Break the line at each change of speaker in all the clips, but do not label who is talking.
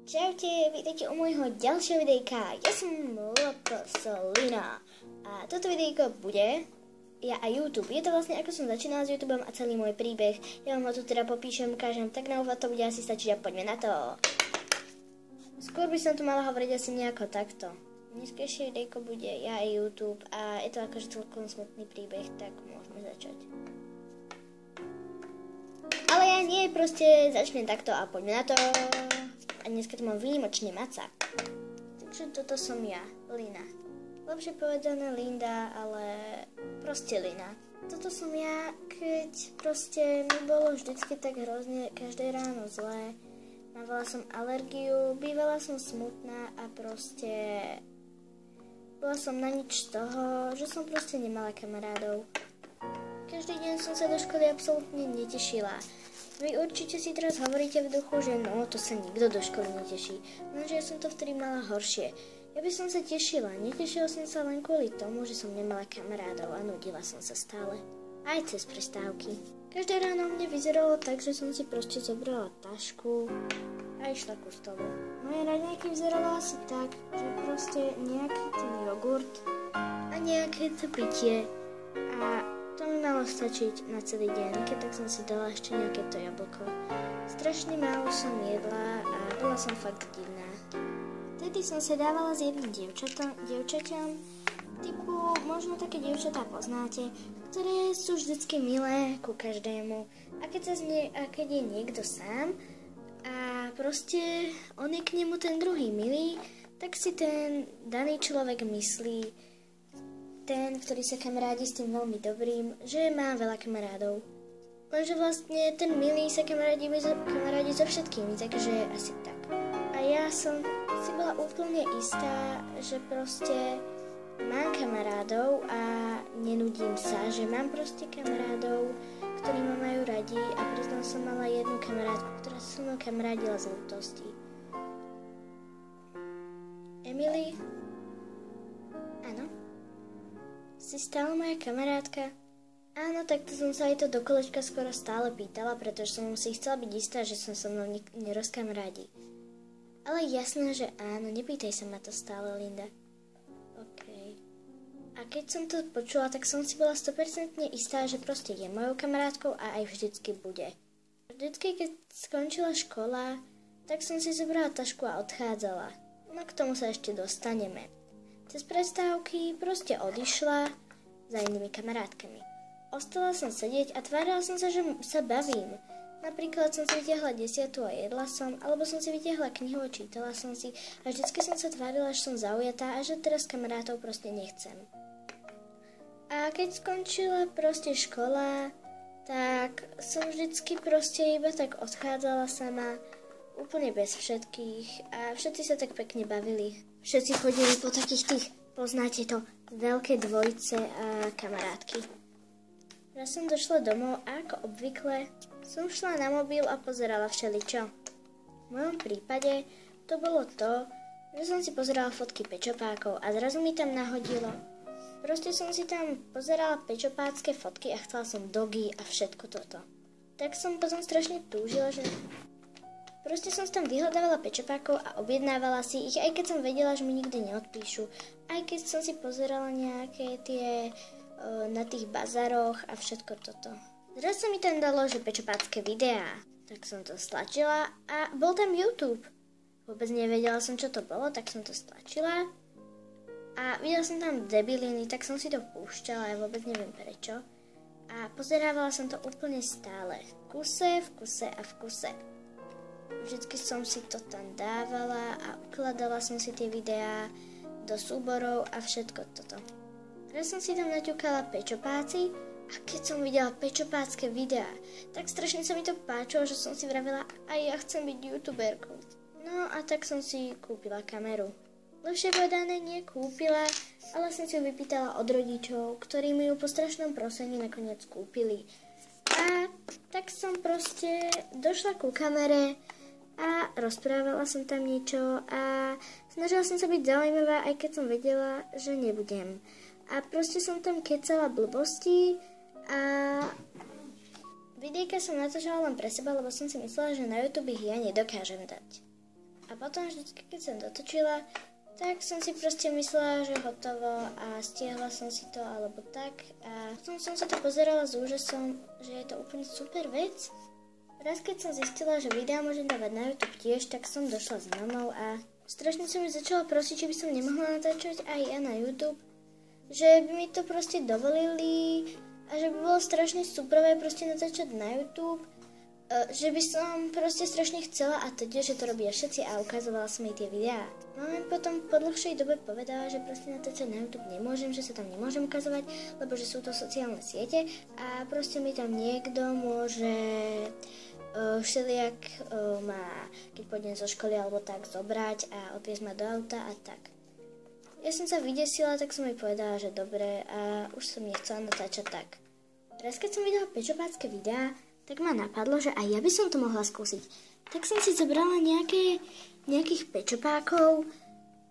Čaute, vítajte u môjho ďalšieho videjka. Ja som Lina a toto videjko bude ja a YouTube. Je to vlastne ako som začínala s YouTubeom a celý môj príbeh. Ja vám ho tu teda popíšem, ukážem, tak na úvod to bude asi stačiť a poďme na to. Skôr by som tu mala hovoriť asi nejako takto. Dneskejšie videjko bude ja a YouTube a je to akože celkom smutný príbeh, tak môžeme začať. Ale ja nie, proste začnem takto a poďme na to. A dneska to mám výnimočne maca. Takže toto som ja, Lina. Lepšie povedané Linda, ale proste Lina. Toto som ja, keď proste mi bolo vždycky tak hrozne každé ráno zlé. Mávala som alergiu, bývala som smutná a proste bola som na nič z toho, že som proste nemala kamarádov. Každý deň som sa do školy absolútne netešila. Vy určite si teraz hovoríte v duchu, že no, to sa nikto do školy neteší. Lenže ja som to vtedy mala horšie. Ja by som sa tešila. Netešila som sa len kvôli tomu, že som nemala kamarádov a nudila som sa stále. Aj cez prestávky. Každé ráno mne vyzeralo tak, že som si proste zobrala tašku a išla ku stolu. Moje raňajky vyzeralo asi tak, že proste nejaký ten jogurt a nejaké to pitie a to mi malo stačiť na celý deň, keď tak som si dala ešte nejaké to jablko. Strašne málo som jedla a bola som fakt divná. Vtedy som sa dávala s jedným dievčaťom, typu možno také dievčatá poznáte, ktoré sú vždycky milé ku každému. A keď je niekto sám a proste on je k nemu ten druhý milý, tak si ten daný človek myslí, ten, ktorý sa kamarádi s tým veľmi dobrým, že má veľa kamarádov. Lenže vlastne ten milý sa kamarádi so všetkými, takže asi tak. A ja som si bola úplne istá, že proste mám kamarádov a nenudím sa, že mám proste kamarádov, ktorí ma majú radi a pritom som mala jednu kamarátku, ktorá sa so mnou kamarádila z ľútosti. Emily? Áno? Si stále moja kamarátka? Áno, takto som sa aj to do kolečka skoro stále pýtala, pretože som si chcela byť istá, že som so mnou nerozkamarádi. Ale jasné, že áno, nepýtaj sa ma to stále, Linda. OK. A keď som to počula, tak som si bola 100% istá, že proste je mojou kamarátkou a aj vždycky bude. Vždycky, keď skončila škola, tak som si zobrala tašku a odchádzala. No k tomu sa ešte dostaneme. Cez prestávky proste odišla za inými kamarátkami. Ostala som sedieť a tvárila som sa, že sa bavím. Napríklad som si vytiahla desiatu a jedla som, alebo som si vytiahla knihu a čítala som si a vždycky som sa tvárila, že som zaujatá a že teraz kamarátov proste nechcem. A keď skončila proste škola, tak som vždycky proste iba tak odchádzala sama, úplne bez všetkých a všetci sa tak pekne bavili. Všetci chodili po takých tých, poznáte to, veľké dvojice a kamarátky. Raz som došla domov a ako obvykle som šla na mobil a pozerala všeličo. V mojom prípade to bolo to, že som si pozerala fotky pečopákov a zrazu mi tam nahodilo. Proste som si tam pozerala pečopácké fotky a chcela som dogy a všetko toto. Tak som potom strašne túžila, že proste som tam vyhľadávala pečopákov a objednávala si ich, aj keď som vedela, že mi nikdy neodpíšu. Aj keď som si pozerala nejaké tie na tých bazároch a všetko toto. Zraz sa mi tam dalo, že pečopácké videá. Tak som to stlačila a bol tam YouTube. Vôbec nevedela som, čo to bolo, tak som to stlačila. A videla som tam debiliny, tak som si to púšťala, ja vôbec neviem prečo. A pozerávala som to úplne stále. V kuse a v kuse. Vždycky som si to tam dávala a ukladala som si tie videá do súborov a všetko toto. Raz som si tam naťukala pečopáci a keď som videla pečopácké videá, tak strašne sa mi to páčilo, že som si vravela, aj ja chcem byť youtuberkou. No a tak som si kúpila kameru. Lepšie povedané nie kúpila, ale som si ju vypýtala od rodičov, ktorí mi ju po strašnom prosení nakoniec kúpili. A tak som proste došla ku kamere a rozprávala som tam niečo a snažila som sa byť zaujímavá, aj keď som vedela, že nebudem. A proste som tam kecala blbosti a videjka som natáčala len pre seba, lebo som si myslela, že na YouTube ich ja nedokážem dať. A potom vždycky, keď som dotočila, tak som si proste myslela, že hotovo a stiahla som si to alebo tak a potom som sa to pozerala s úžasom, že je to úplne super vec. Raz keď som zistila, že videá môžem dávať na YouTube tiež, tak som došla s mamou a strašne som mi začala prosiť, či by som nemohla natáčať aj ja na YouTube, že by mi to proste dovolili a že by bolo strašne superové proste natáčať na YouTube, že by som proste strašne chcela a teda, že to robia všetci a ukazovala som jej tie videá. Mama mi potom po dlhšej dobe povedala, že proste natáčať na YouTube nemôžem, že sa tam nemôžem ukazovať, lebo že sú to sociálne siete a proste mi tam niekto môže všelijak ma, keď pôjdem zo školy alebo tak, zobrať a odviezť ma do auta a tak. Ja som sa vydesila, tak som jej povedala, že dobre a už som nechcela natáčať tak. Raz keď som videla pečopácké videá, tak ma napadlo, že aj ja by som to mohla skúsiť. Tak som si zobrala nejakých pečopákov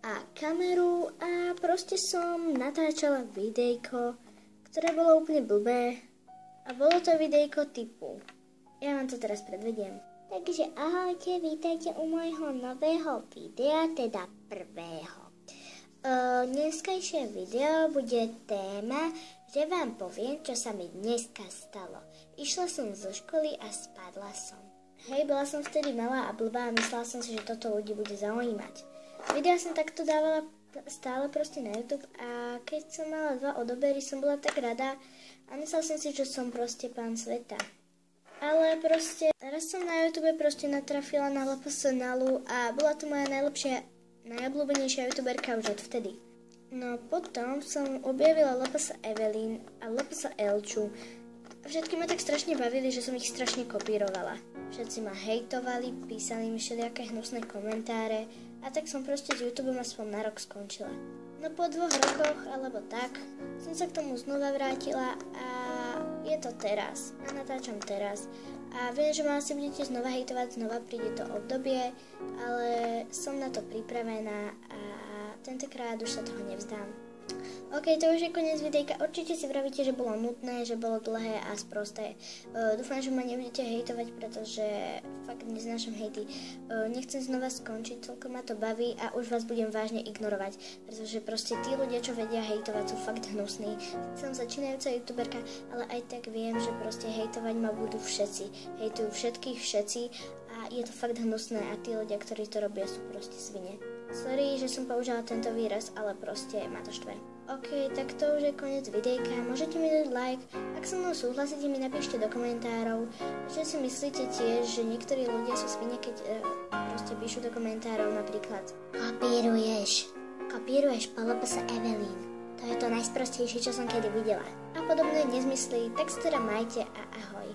a kameru a proste som natáčala videjko, ktoré bolo úplne blbé a bolo to videjko typu. Ja vám to teraz predvediem. Takže ahojte, vítajte u môjho nového videa, teda prvého. Dneskajšie video bude téma, že vám poviem, čo sa mi dneska stalo. Išla som zo školy a spadla som. Hej, bola som vtedy malá a blbá a myslela som si, že toto ľudí bude zaujímať. Videa som takto dávala stále proste na YouTube a keď som mala 2 odobery, som bola tak rada a myslela som si, že som proste pán sveta. Ale proste, raz som na YouTube proste natrafila na LPS Nalu a bola to moja najobľúbenejšia youtuberka už odvtedy. No potom som objavila LPS Evelyn a LPS Elču. Všetky ma tak strašne bavili, že som ich strašne kopírovala. Všetci ma hejtovali, písali mi všelijaké hnusné komentáre a tak som proste s YouTubeom aspoň na rok skončila. No po 2 rokoch, alebo tak, som sa k tomu znova vrátila a je to teraz. A natáčam teraz. A viem, že ma asi budete znova hejtovať, znova príde to obdobie, ale som na to pripravená a tentokrát už sa toho nevzdám. OK, to už je koniec videjka. Určite si vravíte, že bolo nudné, že bolo dlhé a sprosté. Dúfam, že ma nebudete hejtovať, pretože fakt neznášam hejty. Nechcem znova skončiť, celkom ma to baví a už vás budem vážne ignorovať, pretože proste tí ľudia, čo vedia hejtovať, sú fakt hnusní. Som začínajúca youtuberka, ale aj tak viem, že proste hejtovať ma budú všetci. Hejtujú všetkých všetci a je to fakt hnusné a tí ľudia, ktorí to robia, sú proste svine. Sorry, že som použila tento výraz, ale proste ma to štve. OK, tak to už je koniec videjka. Môžete mi dať like. Ak so mnou súhlasíte, mi napíšte do komentárov, že si myslíte tiež, že niektorí ľudia sú svine, keď proste píšu do komentárov napríklad Kopíruješ po LPS Evelyn. To je to najsprostejšie, čo som kedy videla. A podobné nezmysly, tak sa teda majte a ahoj.